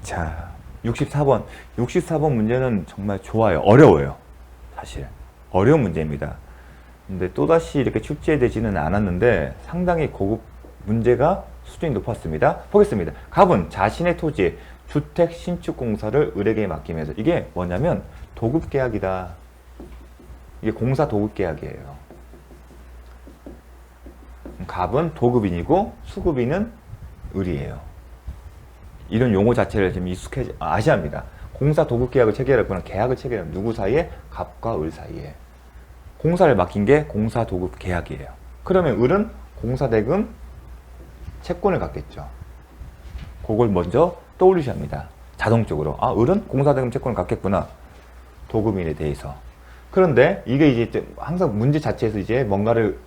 자, 64번. 64번 문제는 정말 좋아요. 어려워요. 사실. 어려운 문제입니다. 근데 또다시 이렇게 출제되지는 않았는데 상당히 고급 문제가 수준이 높았습니다. 보겠습니다. 갑은 자신의 토지에 주택 신축 공사를 을에게 맡기면서, 이게 뭐냐면 도급 계약이다. 이게 공사 도급 계약이에요. 갑은 도급인이고 수급인은 을이에요. 이런 용어 자체를 지금 아셔야 합니다. 공사 도급 계약을 체결했거나 계약을 체결하면 누구 사이에? 갑과 을 사이에. 공사를 맡긴 게 공사 도급 계약이에요. 그러면 을은 공사 대금 채권을 갖겠죠. 그걸 먼저 떠올리셔야 합니다. 자동적으로. 아, 을은 공사 대금 채권을 갖겠구나. 도급인에 대해서. 그런데 이게 이제 항상 문제 자체에서 이제 뭔가를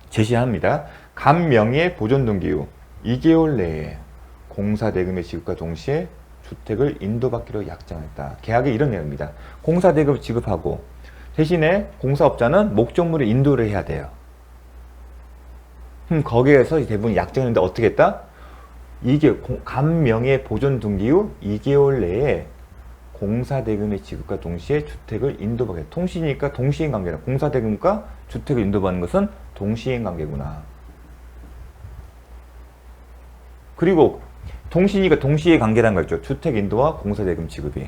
제시합니다. 갑 명의의 보존 등기 후 2개월 내에 공사 대금의 지급과 동시에 주택을 인도받기로 약정했다. 계약에 이런 내용입니다. 공사 대금 지급하고 대신에 공사업자는 목적물을 인도를 해야 돼요. 거기에서 대부분 약정했는데 어떻게 했다? 이게 갑 명의 보존 등기 후 2개월 내에 공사 대금의 지급과 동시에 주택을 인도받게. 통신이니까 동시행 관계다. 공사 대금과 주택을 인도받는 것은 동시행 관계구나. 그리고 동시니까 동시의 관계라는 거죠. 주택 인도와 공사 대금 지급이.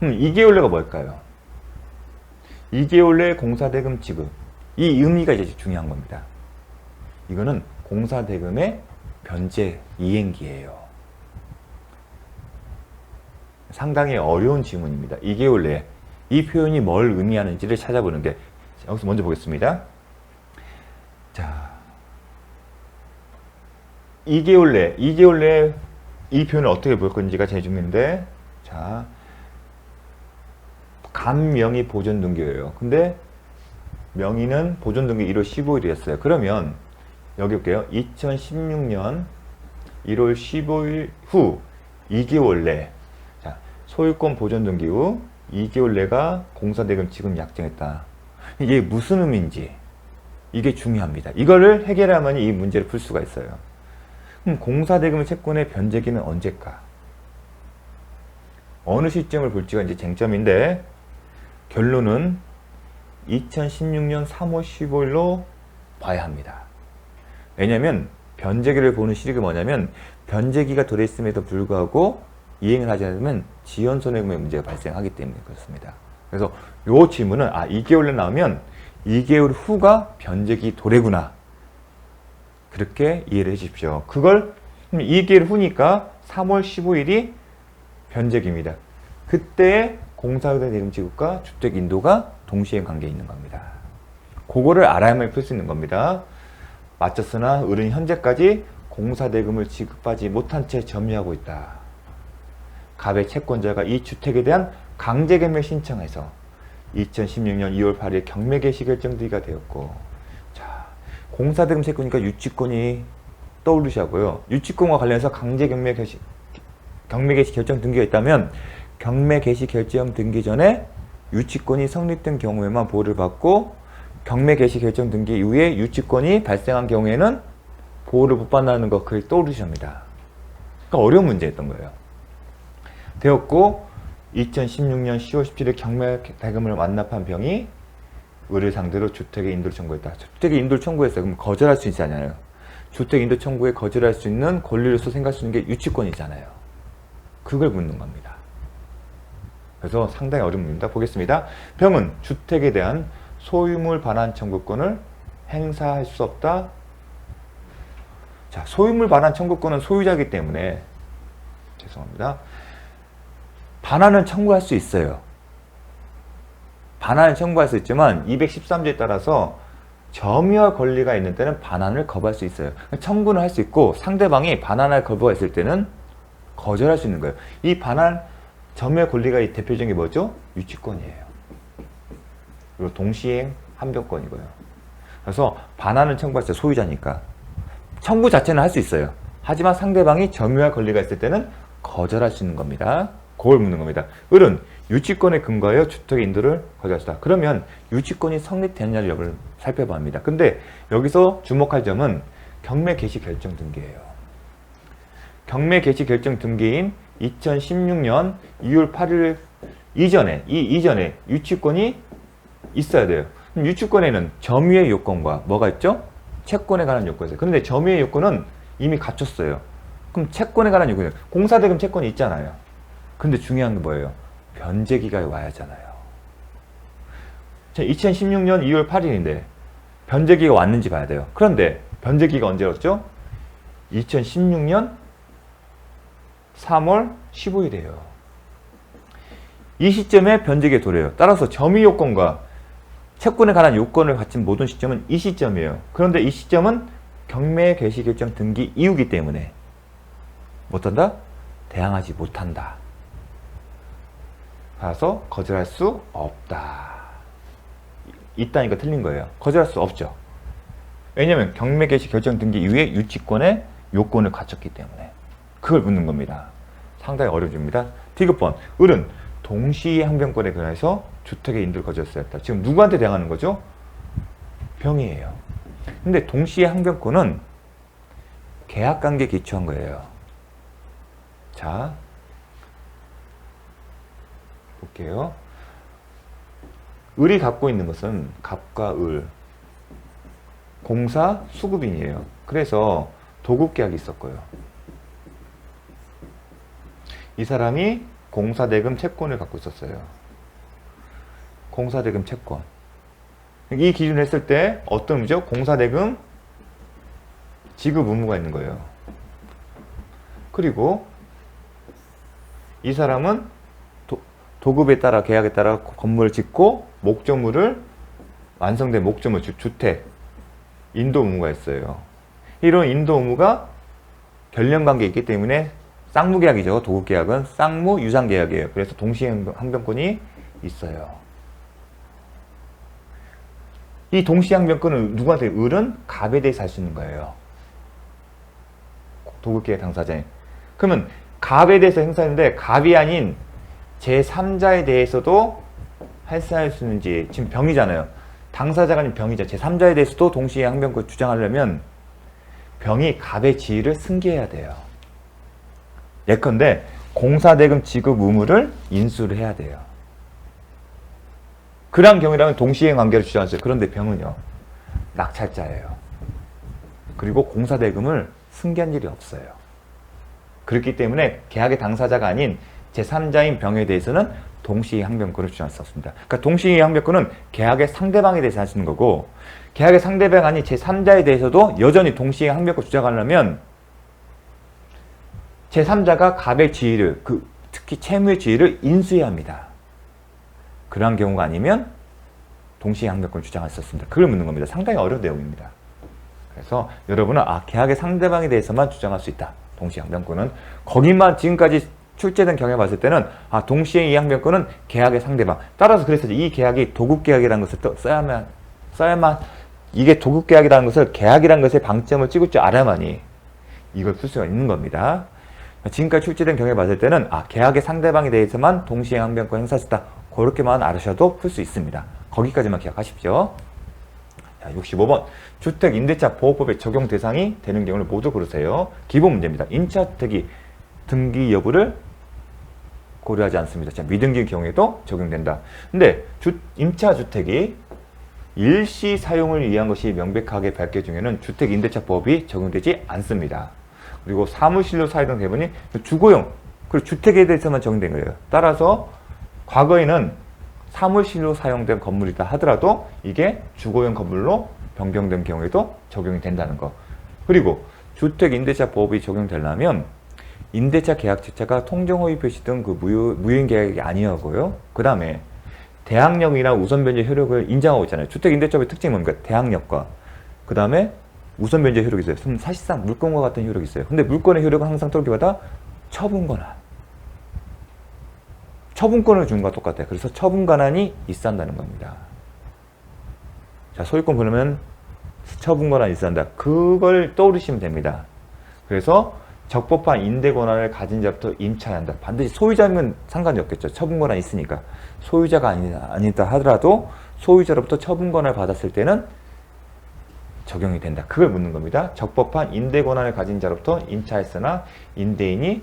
2개월 내가 뭘까요? 2개월 내 공사 대금 지급. 이 의미가 이제 중요한 겁니다. 이거는 공사 대금의 변제 이행기예요. 상당히 어려운 지문입니다. 2개월 내에 이 표현이 뭘 의미하는지를 찾아보는 게, 여기서 먼저 보겠습니다. 자, 2개월 내에 이 표현을 어떻게 볼 건지가 제일 중요한데, 자, 갑 명의 보존 등기예요. 근데 명의는 보존 등기 1월 15일이었어요. 그러면 여기 볼게요. 2016년 1월 15일 후 2개월 내, 자, 소유권 보존 등기 후 2개월 내가 공사대금 지급 약정했다. 이게 무슨 의미인지, 이게 중요합니다. 이거를 해결하면 이 문제를 풀 수가 있어요. 공사대금 채권의 변제기는 언제일까? 어느 시점을 볼지가 이제 쟁점인데, 결론은 2016년 3월 15일로 봐야 합니다. 왜냐면 변제기를 보는 시기가 뭐냐면, 변제기가 들어있음에도 불구하고 이행을 하지 않으면 지연손해금의 문제가 발생하기 때문에 그렇습니다. 그래서 이 질문은 2개월 내 나오면 2개월 후가 변제기 도래구나, 그렇게 이해를 해 주십시오. 그걸 2개월 후니까 3월 15일이 변제기입니다. 그때 공사대금 지급과 주택 인도가 동시행 관계에 있는 겁니다. 그거를 알아야만 풀 수 있는 겁니다. 맞췄으나 을은 현재까지 공사대금을 지급하지 못한 채 점유하고 있다. 갑의 채권자가 이 주택에 대한 강제개매 신청해서 2016년 2월 8일 경매 개시 결정되기가 되었고, 자, 공사대금 채권이니까 유치권이 떠오르시고요. 유치권과 관련해서 경매 개시 결정 등기가 있다면 경매 개시 결정 등기 전에 유치권이 성립된 경우에만 보호를 받고, 경매 개시 결정 등기 이후에 유치권이 발생한 경우에는 보호를 못 받는다는 거, 그걸 떠오르십니다. 그러니까 어려운 문제였던 거예요. 되었고, 2016년 10월 17일 경매 대금을 완납한 병이 을을 상대로 주택의 인도를 청구했다. 주택의 인도를 청구했어요. 그럼 거절할 수 있잖아요. 주택 인도 청구에 거절할 수 있는 권리로서 생각할 수 있는 게 유치권이잖아요. 그걸 묻는 겁니다. 그래서 상당히 어려운 문제입니다. 보겠습니다. 병은 주택에 대한 소유물 반환 청구권을 행사할 수 없다. 자, 소유물 반환 청구권은 소유자이기 때문에, 죄송합니다, 반환을 청구할 수 있어요. 반환을 청구할 수 있지만 213조에 따라서 점유할 권리가 있는 때는 반환을 거부할 수 있어요. 청구는 할 수 있고, 상대방이 반환을 거부했을 때는 거절할 수 있는 거예요. 이 반환 점유할 권리가 이 대표적인 게 뭐죠? 유치권이에요. 그리고 동시행 한변권이고요. 그래서 반환을 청구할 때 소유자니까 청구 자체는 할 수 있어요. 하지만 상대방이 점유할 권리가 있을 때는 거절할 수 있는 겁니다. 그걸 묻는 겁니다. 을은 유치권에 근거하여 주택 인도를 거절하시다. 그러면 유치권이 성립되느냐를 여부를 살펴봐야 합니다. 근데 여기서 주목할 점은 경매 개시 결정 등기예요. 경매 개시 결정 등기인 2016년 2월 8일 이전에 유치권이 있어야 돼요. 그럼 유치권에는 점유의 요건과 뭐가 있죠? 채권에 관한 요건이 있어요. 그런데 점유의 요건은 이미 갖췄어요. 그럼 채권에 관한 요건이 공사대금 채권이 있잖아요. 근데 중요한 게 뭐예요? 변제기가 와야 하잖아요. 2016년 2월 8일인데 변제기가 왔는지 봐야 돼요. 그런데 변제기가 언제였죠? 2016년 3월 15일이에요. 이 시점에 변제기가 도래해요. 따라서 점유 요건과 채권에 관한 요건을 갖춘 모든 시점은 이 시점이에요. 그런데 이 시점은 경매 개시 결정 등기 이후이기 때문에 못한다? 대항하지 못한다. 따라서 거절할 수 없다. 있다니까 틀린 거예요. 거절할 수 없죠. 왜냐하면 경매 개시 결정 등기 이후에 유치권의 요건을 갖췄기 때문에 그걸 묻는 겁니다. 상당히 어려집니다. 디귿번 을은 동시에 항변권에 관해서 주택의 인도를 거절했어야 했다. 지금 누구한테 대항하는 거죠? 병이에요. 근데 동시에 항변권은 계약관계에 기초한 거예요. 자, 볼게요. 을이 갖고 있는 것은 갑과 을, 공사 수급인이에요. 그래서 도급계약이 있었고요. 이 사람이 공사대금 채권을 갖고 있었어요. 공사대금 채권. 이 기준을 했을 때 어떤 의무죠? 공사대금 지급 의무가 있는 거예요. 그리고 이 사람은 도급에 따라 계약에 따라 건물을 짓고 목적물을 완성된 목적물 주택 인도 의무가 있어요. 이런 인도 의무가 결련관계에 있기 때문에 쌍무계약이죠. 도급계약은 쌍무 유상계약이에요. 그래서 동시에 항변권이 있어요. 이 동시에 항변권은 누구한테? 을은 갑에 대해서 할 수 있는 거예요. 도급계약 당사자인. 그러면 갑에 대해서 행사하는데 갑이 아닌 제3자에 대해서도 행사할 수 있는지. 지금 병이잖아요. 당사자가 아닌 병이죠. 제3자에 대해서도 동시에 항변권 주장하려면 병이 갑의 지위를 승계해야 돼요. 예컨대 공사대금 지급 의무를 인수를 해야 돼요. 그런 경우라면 동시행 관계를 주장했어요. 그런데 병은요, 낙찰자예요. 그리고 공사대금을 승계한 일이 없어요. 그렇기 때문에 계약의 당사자가 아닌 제3자인 병에 대해서는 동시행 항변권을 주장할 수 없습니다. 그러니까 동시행 항변권은 계약의 상대방에 대해서 하시는 거고, 계약의 상대방 아닌 제3자에 대해서도 여전히 동시행 항변권 주장하려면 제3자가 갑의 지위를, 특히 채무의 지위를 인수해야 합니다. 그러한 경우가 아니면 동시에 항변권을 주장할 수 없습니다. 그걸 묻는 겁니다. 상당히 어려운 내용입니다. 그래서 여러분은 계약의 상대방에 대해서만 주장할 수 있다. 동시에 항변권은 거기만 지금까지 출제된 경우에 봤을 때는 동시에 이 항변권은 계약의 상대방. 따라서 그래서 이 계약이 도급계약이라는 것을 또 써야만 이게 도급계약이라는 것을 계약이라는 것에 방점을 찍을 줄 알아야만이 이걸 풀 수가 있는 겁니다. 지금까지 출제된 경우에 봤을 때는 계약의 상대방에 대해서만 동시에 항변권 행사할 수 있다. 그렇게만 알으셔도 풀 수 있습니다. 거기까지만 기억하십시오. 자, 65번. 주택임대차 보호법의 적용 대상이 되는 경우를 모두 고르세요. 기본 문제입니다. 임차주택이 등기 여부를 고려하지 않습니다. 자, 미등기의 경우에도 적용된다. 근데 임차주택이 일시 사용을 위한 것이 명백하게 밝혀지면은 주택임대차법이 적용되지 않습니다. 그리고 사무실로 사용된 대부분이 주거용, 그리고 주택에 대해서만 적용된 거예요. 따라서 과거에는 사무실로 사용된 건물이다 하더라도 이게 주거용 건물로 변경된 경우에도 적용이 된다는 거. 그리고 주택임대차법이 적용되려면 임대차 계약자가 통정허위 표시 등 무효인 계약이 아니었고요. 그 다음에 대항력이나 우선변제 효력을 인정하고 있잖아요. 주택임대차법의 특징이 뭡니까? 대항력과 그 다음에 우선변제 효력이 있어요. 그럼 사실상 물권과 같은 효력이 있어요. 근데 물권의 효력은 항상 또기보다 처분권한. 처분권을 주는 것과 똑같아요. 그래서 처분권한이 있어야 한다는 겁니다. 자, 소유권 보려면 처분권한이 있어야 한다. 그걸 떠오르시면 됩니다. 그래서 적법한 임대 권한을 가진 자부터 임차해야 한다. 반드시 소유자면 상관이 없겠죠. 처분권한이 있으니까. 소유자가 아니다 하더라도 소유자로부터 처분권을 받았을 때는 적용이 된다. 그걸 묻는 겁니다. 적법한 임대 권한을 가진 자로부터 임차했으나 임대인이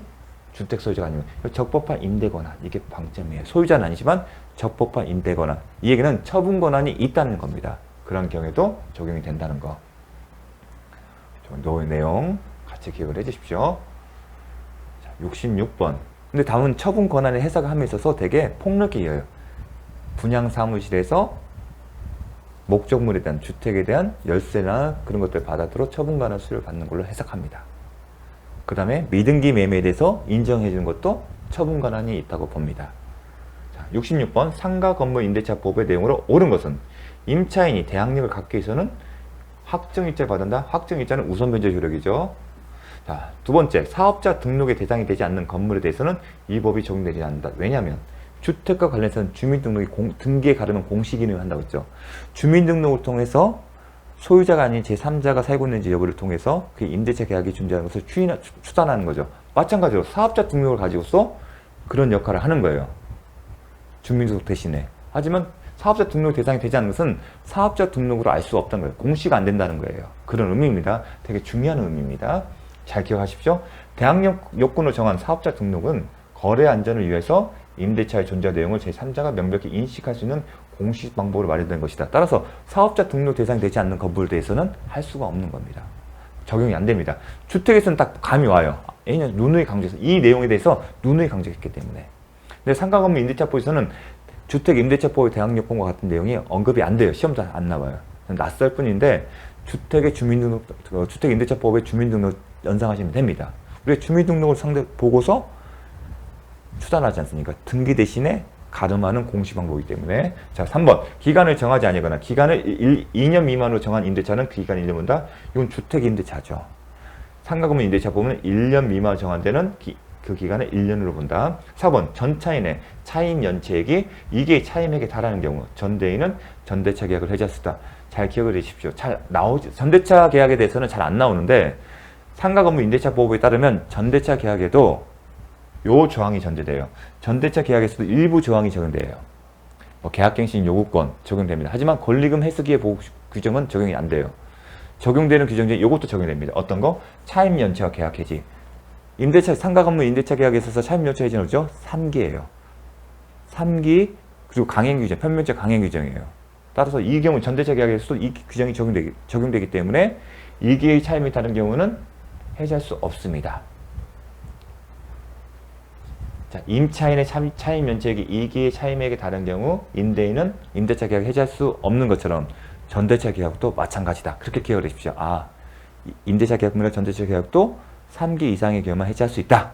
주택 소유자가 아니면 적법한 임대권한 이게 방점이에요. 소유자는 아니지만 적법한 임대권한 이 얘기는 처분 권한이 있다는 겁니다. 그런 경우에도 적용이 된다는 거. 정도의 내용 같이 기억을 해주십시오. 자, 66번. 근데 다음은 처분 권한의 해석을 함에 있어서 되게 폭넓게 분양 사무실에서 목적물에 대한 주택에 대한 열세나 그런 것들을 받아들여 처분 권한 수를 받는 걸로 해석합니다. 그 다음에 미등기 매매에 대해서 인정해 주는 것도 처분 권한이 있다고 봅니다. 자, 66번 상가 건물 임대차법의 내용으로 옳은 것은 임차인이 대항력을 갖기 위해서는 확정일자를 받는다. 확정일자는 우선 변제 효력이죠. 자, 두 번째, 사업자 등록의 대상이 되지 않는 건물에 대해서는 이 법이 적용되지 않는다. 왜냐하면 주택과 관련해서는 주민등록이 등기에 가르는 공시 기능을 한다고 했죠. 주민등록을 통해서 소유자가 아닌 제3자가 살고 있는지 여부를 통해서 그 임대차 계약이 존재하는 것을 추산하는 거죠. 마찬가지로 사업자 등록을 가지고서 그런 역할을 하는 거예요. 주민등록 대신에. 하지만 사업자 등록 대상이 되지 않는 것은 사업자 등록으로 알 수 없다는 거예요. 공시가 안 된다는 거예요. 그런 의미입니다. 되게 중요한 의미입니다. 잘 기억하십시오. 대항력 요건으로 정한 사업자 등록은 거래 안전을 위해서 임대차의 존재 내용을 제3자가 명백히 인식할 수 있는 공시 방법으로 마련된 것이다. 따라서 사업자 등록 대상이 되지 않는 건물에 대해서는 할 수가 없는 겁니다. 적용이 안 됩니다. 주택에서는 딱 감이 와요. 왜냐하면 누누이 강조해서 이 내용에 대해서 누누이 강조했기 때문에. 근데 상가 건물 임대차법에서는 주택 임대차법의 대항력권과 같은 내용이 언급이 안 돼요. 시험도 안 나와요. 낯설 뿐인데 주택의 주민등록, 주택 임대차법의 주민등록 연상하시면 됩니다. 우리가 주민등록을 보고서 추산하지 않습니까? 등기 대신에 가름하는 공시 방법이기 때문에. 자, 3번. 기간을 정하지 아니거나 기간을 2년 미만으로 정한 임대차는 그 기간이 1년 본다. 이건 주택 임대차죠. 상가 건물 임대차 보면 1년 미만 정한 데는 그 기간을 1년으로 본다. 4번. 전차인의 차임 연체액이 2개의 차임액에 달하는 경우 전대인은 전대차 계약을 해지했다. 잘 기억을 해주십시오. 전대차 계약에 대해서는 잘 안 나오는데 상가 건물 임대차 보호법에 따르면 전대차 계약에도 요 조항이 전제돼요. 전대차 계약에서도 일부 조항이 적용돼요. 계약갱신 요구권 적용됩니다. 하지만 권리금 해수기의 보호 규정은 적용이 안 돼요. 적용되는 규정 중에 요것도 적용됩니다. 어떤 거? 차임 연체와 계약 해지. 임대차 상가 건물 임대차 계약에 있어서 차임 연체 해지는 뭐죠? 3기예요. 3기 그리고 강행 규정, 편면적 강행 규정이에요. 따라서 이 경우 전대차 계약에서도 이 규정이 적용되기 때문에 2기의 차임이 다른 경우는 해지할 수 없습니다. 자, 임차인의 차임 면책이 2기의 차임액에 다른 경우 임대인은 임대차 계약 해지할 수 없는 것처럼 전대차 계약도 마찬가지다. 그렇게 기억을 해주십시오. 아, 임대차 계약물과 전대차 계약도 3기 이상의 경우만 해지할 수 있다.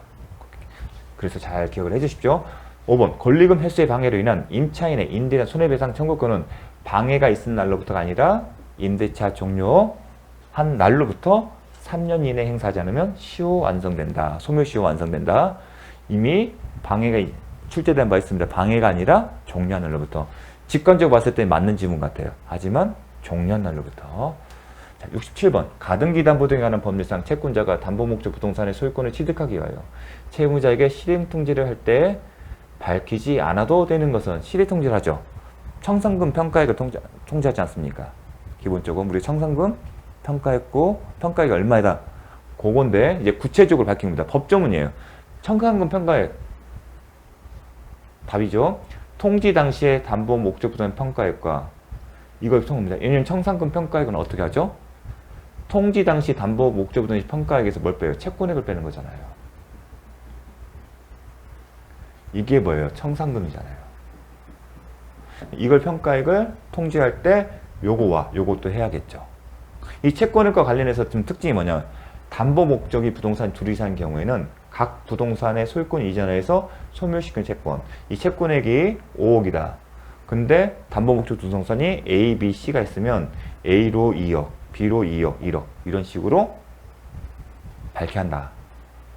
그래서 잘 기억을 해주십시오. 5번. 권리금 횟수의 방해로 인한 임차인의 임대인 손해배상 청구권은 방해가 있은 날로부터가 아니라 임대차 종료한 날로부터 3년 이내 행사하지 않으면 시효 완성된다. 소멸시효 완성된다. 이미 방해가 출제된 바 있습니다. 방해가 아니라 종료한 날로부터. 직관적으로 봤을 때 맞는 지문 같아요. 하지만 종료한 날로부터. 자, 67번. 가등기 담보 등에 관한 법률상 채권자가 담보 목적 부동산의 소유권을 취득하기 위하여 채무자에게 실행통지를 할 때 밝히지 않아도 되는 것은 실행통지를 하죠. 청산금 평가액을 통지하지 않습니까? 기본적으로 우리 청산금 평가했고 평가액이 얼마이다. 그건데 이제 구체적으로 밝힌 겁니다. 법조문이에요. 청산금 평가액 답이죠. 통지 당시에 담보 목적 부동산 평가액과 이걸 통합니다. 왜냐면 청산금 평가액은 어떻게 하죠? 통지 당시 담보 목적 부동산 평가액에서 뭘 빼요? 채권액을 빼는 거잖아요. 이게 뭐예요? 청산금이잖아요. 이걸 평가액을 통지할 때 요거와 요것도 해야겠죠. 이 채권액과 관련해서 좀 특징이 뭐냐? 담보 목적이 부동산 둘 이상인 경우에는 각 부동산의 소유권 이전해서 소멸시킨 채권. 이 채권액이 5억이다. 근데 담보 목적 부동산이 A, B, C가 있으면 A로 2억, B로 2억, 1억 이런 식으로 밝혀야 한다.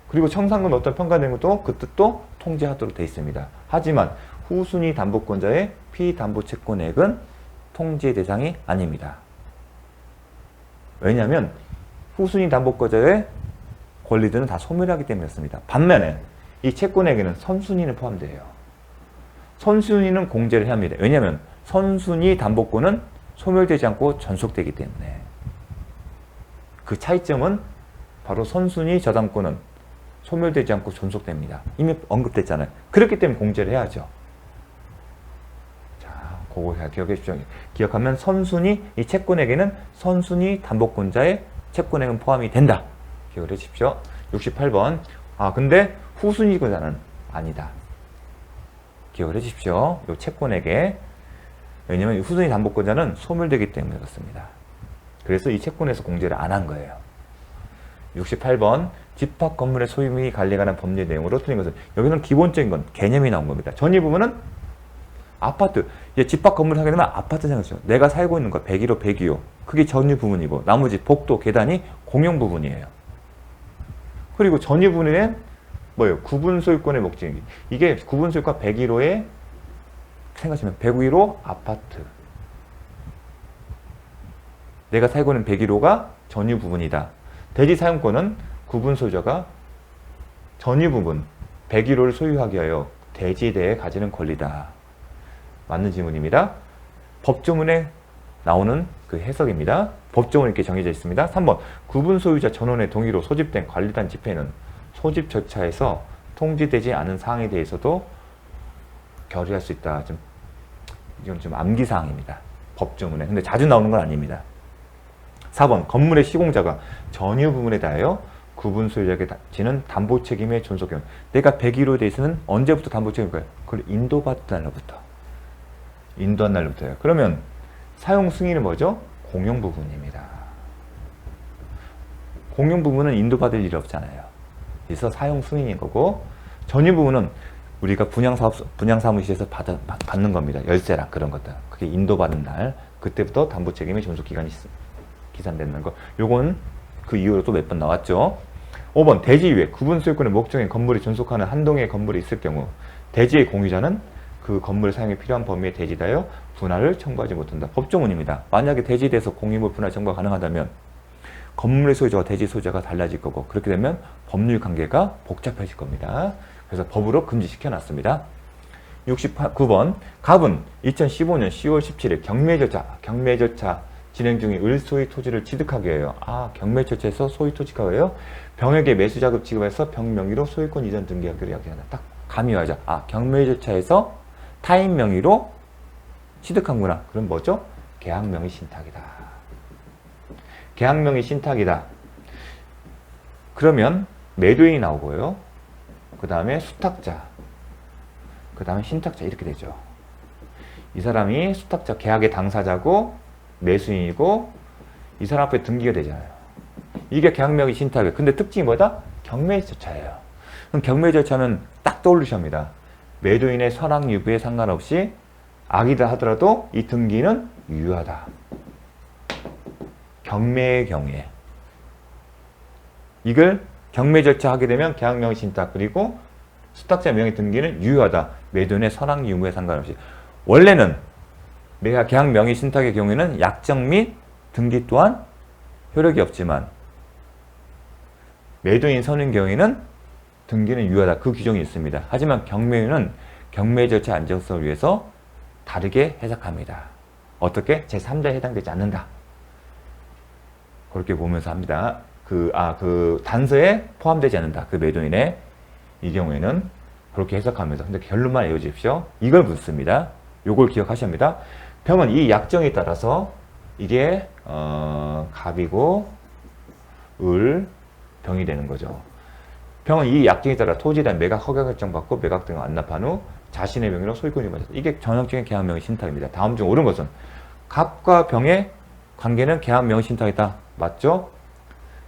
그리고 청산금 어떤 평가된 것도 그 뜻도 통지하도록 되어 있습니다. 하지만 후순위 담보권자의 피담보 채권액은 통지의 대상이 아닙니다. 왜냐하면 후순위 담보권자의 권리들은 다 소멸하기 때문이었습니다. 반면에 이 채권에게는 선순위는 포함돼요. 선순위는 공제를 해야 합니다. 왜냐하면 선순위 담보권은 소멸되지 않고 전속되기 때문에. 그 차이점은 바로 선순위 저당권은 소멸되지 않고 존속됩니다. 이미 언급됐잖아요. 그렇기 때문에 공제를 해야죠. 자, 그거 기억해 주십시오. 기억하면 선순위, 이 채권에게는 선순위 담보권자의 채권액은 포함이 된다. 기억을 해 주십시오. 68번. 아, 근데 후순위권자는 아니다. 기억을 해 주십시오. 이 채권에게. 왜냐면 후순위 담보권자는 소멸되기 때문에 그렇습니다. 그래서 이 채권에서 공제를 안 한 거예요. 68번. 집합 건물의 소유 및 관리에 관한 법률 내용으로 틀린 것은, 여기는 기본적인 건 개념이 나온 겁니다. 전위 부분은 아파트. 이제 집합 건물을 하게 되면 아파트 생각하세요. 내가 살고 있는 거 101호, 102호. 그게 전위 부분이고 나머지 복도, 계단이 공용 부분이에요. 그리고 전위 부분에는 뭐예요? 구분 소유권의 목적이. 이게 구분 소유권 101호에 생각하시면 101호 아파트. 내가 살고 있는 101호가 전위 부분이다. 대지 사용권은 구분 소유자가 전위 부분 101호를 소유하기 위하여 대지에 대해 가지는 권리다. 맞는 질문입니다. 법조문에 나오는 그 해석입니다. 법조문에 이렇게 정해져 있습니다. 3번. 구분 소유자 전원의 동의로 소집된 관리단 집회는 소집 절차에서 통지되지 않은 사항에 대해서도 결의할 수 있다. 이건 좀 암기사항입니다. 법조문에. 근데 자주 나오는 건 아닙니다. 4번. 건물의 시공자가 전유 부분에 대하여 구분 소유자에게 지는 담보 책임의 존속경. 내가 101호에 대해서는 언제부터 담보 책임일까요? 그걸 인도받던 날로부터. 인도한 날로부터요. 그러면 사용 승인은 뭐죠? 공용 부분입니다. 공용 부분은 인도받을 일이 없잖아요. 그래서 사용 승인인 거고, 전유 부분은 우리가 분양사무실에서 받는 겁니다. 열쇠랑 그런 것들. 그게 인도받은 날. 그때부터 담보 책임의 존속 기간이 기산되는 거. 요건 그 이후로 또 몇 번 나왔죠. 5번. 대지 위에 구분 소유권의 목적인 건물이 존속하는 한 동의 건물이 있을 경우 대지의 공유자는 그 건물 사용에 필요한 범위에 대지하여 분할을 청구하지 못한다. 법조문입니다. 만약에 대지에 대해서 공유물 분할 청구가 가능하다면 건물의 소유자와 대지 소유자가 달라질 거고, 그렇게 되면 법률 관계가 복잡해질 겁니다. 그래서 법으로 금지시켜 놨습니다. 69번. 갑은 2015년 10월 17일 경매 절차 진행 중인 을소유 토지를 취득하기 위하여, 경매 절차에서 소유 토지하기 위하여 병에게 매수자금 지급해서 병 명의로 소유권 이전 등기하기로 약정한다. 딱 감이 와야죠. 경매 절차에서 타인 명의로 취득한구나. 그럼 뭐죠? 계약 명의 신탁이다. 계약 명의 신탁이다. 그러면 매도인이 나오고요. 그 다음에 수탁자, 그 다음에 신탁자, 이렇게 되죠. 이 사람이 수탁자, 계약의 당사자고 매수인이고 이 사람 앞에 등기가 되잖아요. 이게 계약 명의 신탁이에요. 근데 특징이 뭐다? 경매 절차예요. 그럼 경매 절차는 딱 떠올리셔야 합니다. 매도인의 선악 유부에 상관없이 악이다 하더라도 이 등기는 유효하다. 경매의 경우에 이걸 경매 절차 하게 되면 계약 명의 신탁, 그리고 수탁자 명의 등기는 유효하다. 매도인의 선악 유무에 상관없이. 원래는 내가 계약 명의 신탁의 경우에는 약정 및 등기 또한 효력이 없지만 매도인 선인 경우에는 등기는 유효하다. 그 규정이 있습니다. 하지만 경매는 경매 절차 안정성을 위해서 다르게 해석합니다. 어떻게? 제3자에 해당되지 않는다. 그렇게 보면서 합니다. 그 단서에 포함되지 않는다. 그 매도인의 이 경우에는 그렇게 해석하면서. 근데 결론만 외워주십시오. 이걸 묻습니다. 요걸 기억하셔야 합니다. 병은 이 약정에 따라서 이게 갑이고 을, 병이 되는 거죠. 병은 이 약정에 따라 토지에 대한 매각 허가 결정 받고 매각 등을 완납한 후 자신의 명의로 소유권이 맞았다. 이게 전형적인 계약 명의 신탁입니다. 다음 중 옳은 것은 갑과 병의 관계는 계약 명의 신탁이다. 맞죠?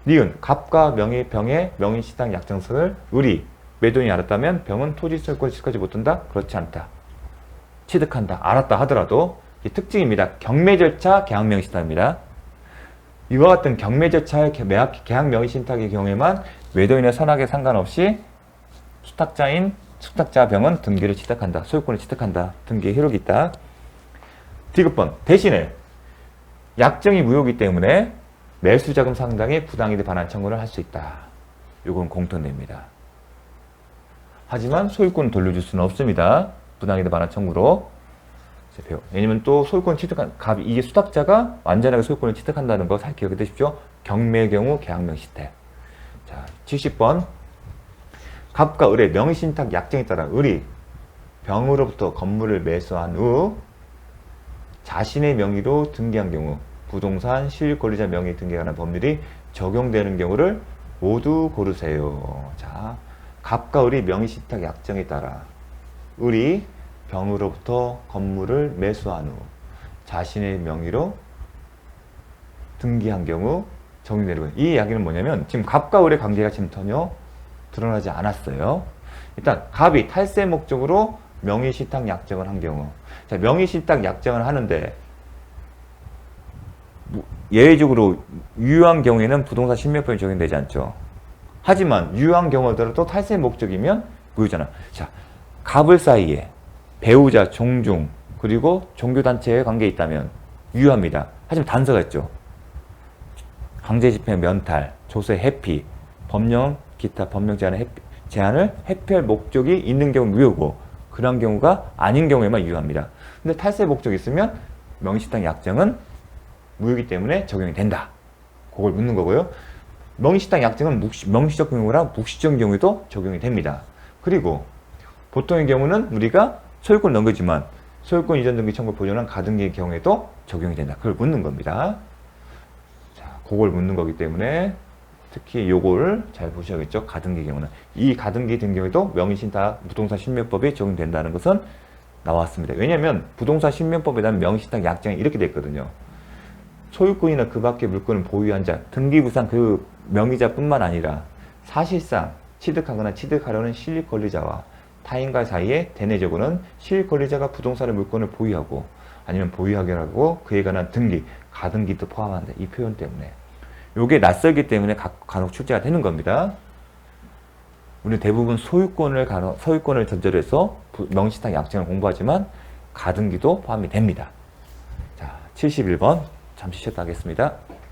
니은 갑과 병의 명의 신탁 약정서를 을이 매도인이 알았다면 병은 토지 소유권을 취득하지 못한다? 그렇지 않다. 취득한다. 알았다 하더라도 특징입니다. 경매 절차 계약 명의 신탁입니다. 이와 같은 경매 절차의 계약 명의 신탁의 경우에만 매도인의 선악에 상관없이 수탁자 병은 등기를 취득한다. 소유권을 취득한다. 등기에 효력이 있다. 디귿번. 대신에 약정이 무효이기 때문에 매수자금 상당의 부당이득 반환 청구를 할 수 있다. 이건 공통됩니다. 하지만 소유권을 돌려줄 수는 없습니다. 부당이득 반환 청구로. 왜냐면 또 소유권 취득한 갑이, 이게 수탁자가 완전하게 소유권을 취득한다는 거 잘 기억해 두십시오. 경매의 경우 계약명 시태. 자, 70번. 갑과 을의 명의신탁 약정에 따라 을이 병으로부터 건물을 매수한 후 자신의 명의로 등기한 경우 부동산 실권리자 명의 등기에 관한 법률이 적용되는 경우를 모두 고르세요. 자, 갑과 을이 명의신탁 약정에 따라 을이 병으로부터 건물을 매수한 후 자신의 명의로 등기한 경우 적용되는 거예요. 이 이야기는 뭐냐면 지금 갑과 을의 관계가 지금 전혀 드러나지 않았어요. 일단 갑이 탈세 목적으로 명의신탁 약정을 한 경우, 자, 명의신탁 약정을 하는데 예외적으로 유효한 경우에는 부동산 신명법이 적용되지 않죠. 하지만 유효한 경우더라도 탈세 목적이면 무효잖아. 자, 갑을 사이에 배우자, 종중, 그리고 종교단체의 관계에 있다면 유효합니다. 하지만 단서가 있죠. 강제집행 면탈, 조세 회피, 법령, 기타 법령 제한을 회피할 목적이 있는 경우 무효고 그런 경우가 아닌 경우에만 유효합니다. 근데 탈세 목적이 있으면 명의신탁 약정은 무효이기 때문에 적용이 된다. 그걸 묻는 거고요. 명의신탁 약정은 명시적 경우랑 묵시적 경우에도 적용이 됩니다. 그리고 보통의 경우는 우리가 소유권 넣은 거지만 소유권 이전 등기 청구 보존한 가등기의 경우에도 적용이 된다. 그걸 묻는 겁니다. 자, 그걸 묻는 거기 때문에 특히 요걸 잘 보셔야겠죠. 가등기 경우는. 이 가등기 등 경우에도 명의신탁 부동산 신명법이 적용된다는 것은 나왔습니다. 왜냐하면 부동산 신명법에 대한 명의신탁 약정이 이렇게 돼 있거든요. 소유권이나 그 밖의 물건을 보유한 자, 등기부상 그 명의자뿐만 아니라 사실상 취득하거나 취득하려는 실익 권리자와 타인과 사이에 대내적으로는 실익 권리자가 부동산의 물건을 보유하고 아니면 보유하게 하고 그에 관한 등기, 가등기도 포함한다. 이 표현 때문에. 요게 낯설기 때문에 간혹 출제가 되는 겁니다. 우리는 대부분 소유권을 전제로 해서 명의신탁 약정을 공부하지만 가등기도 포함이 됩니다. 자, 71번 잠시 쉬었다 하겠습니다.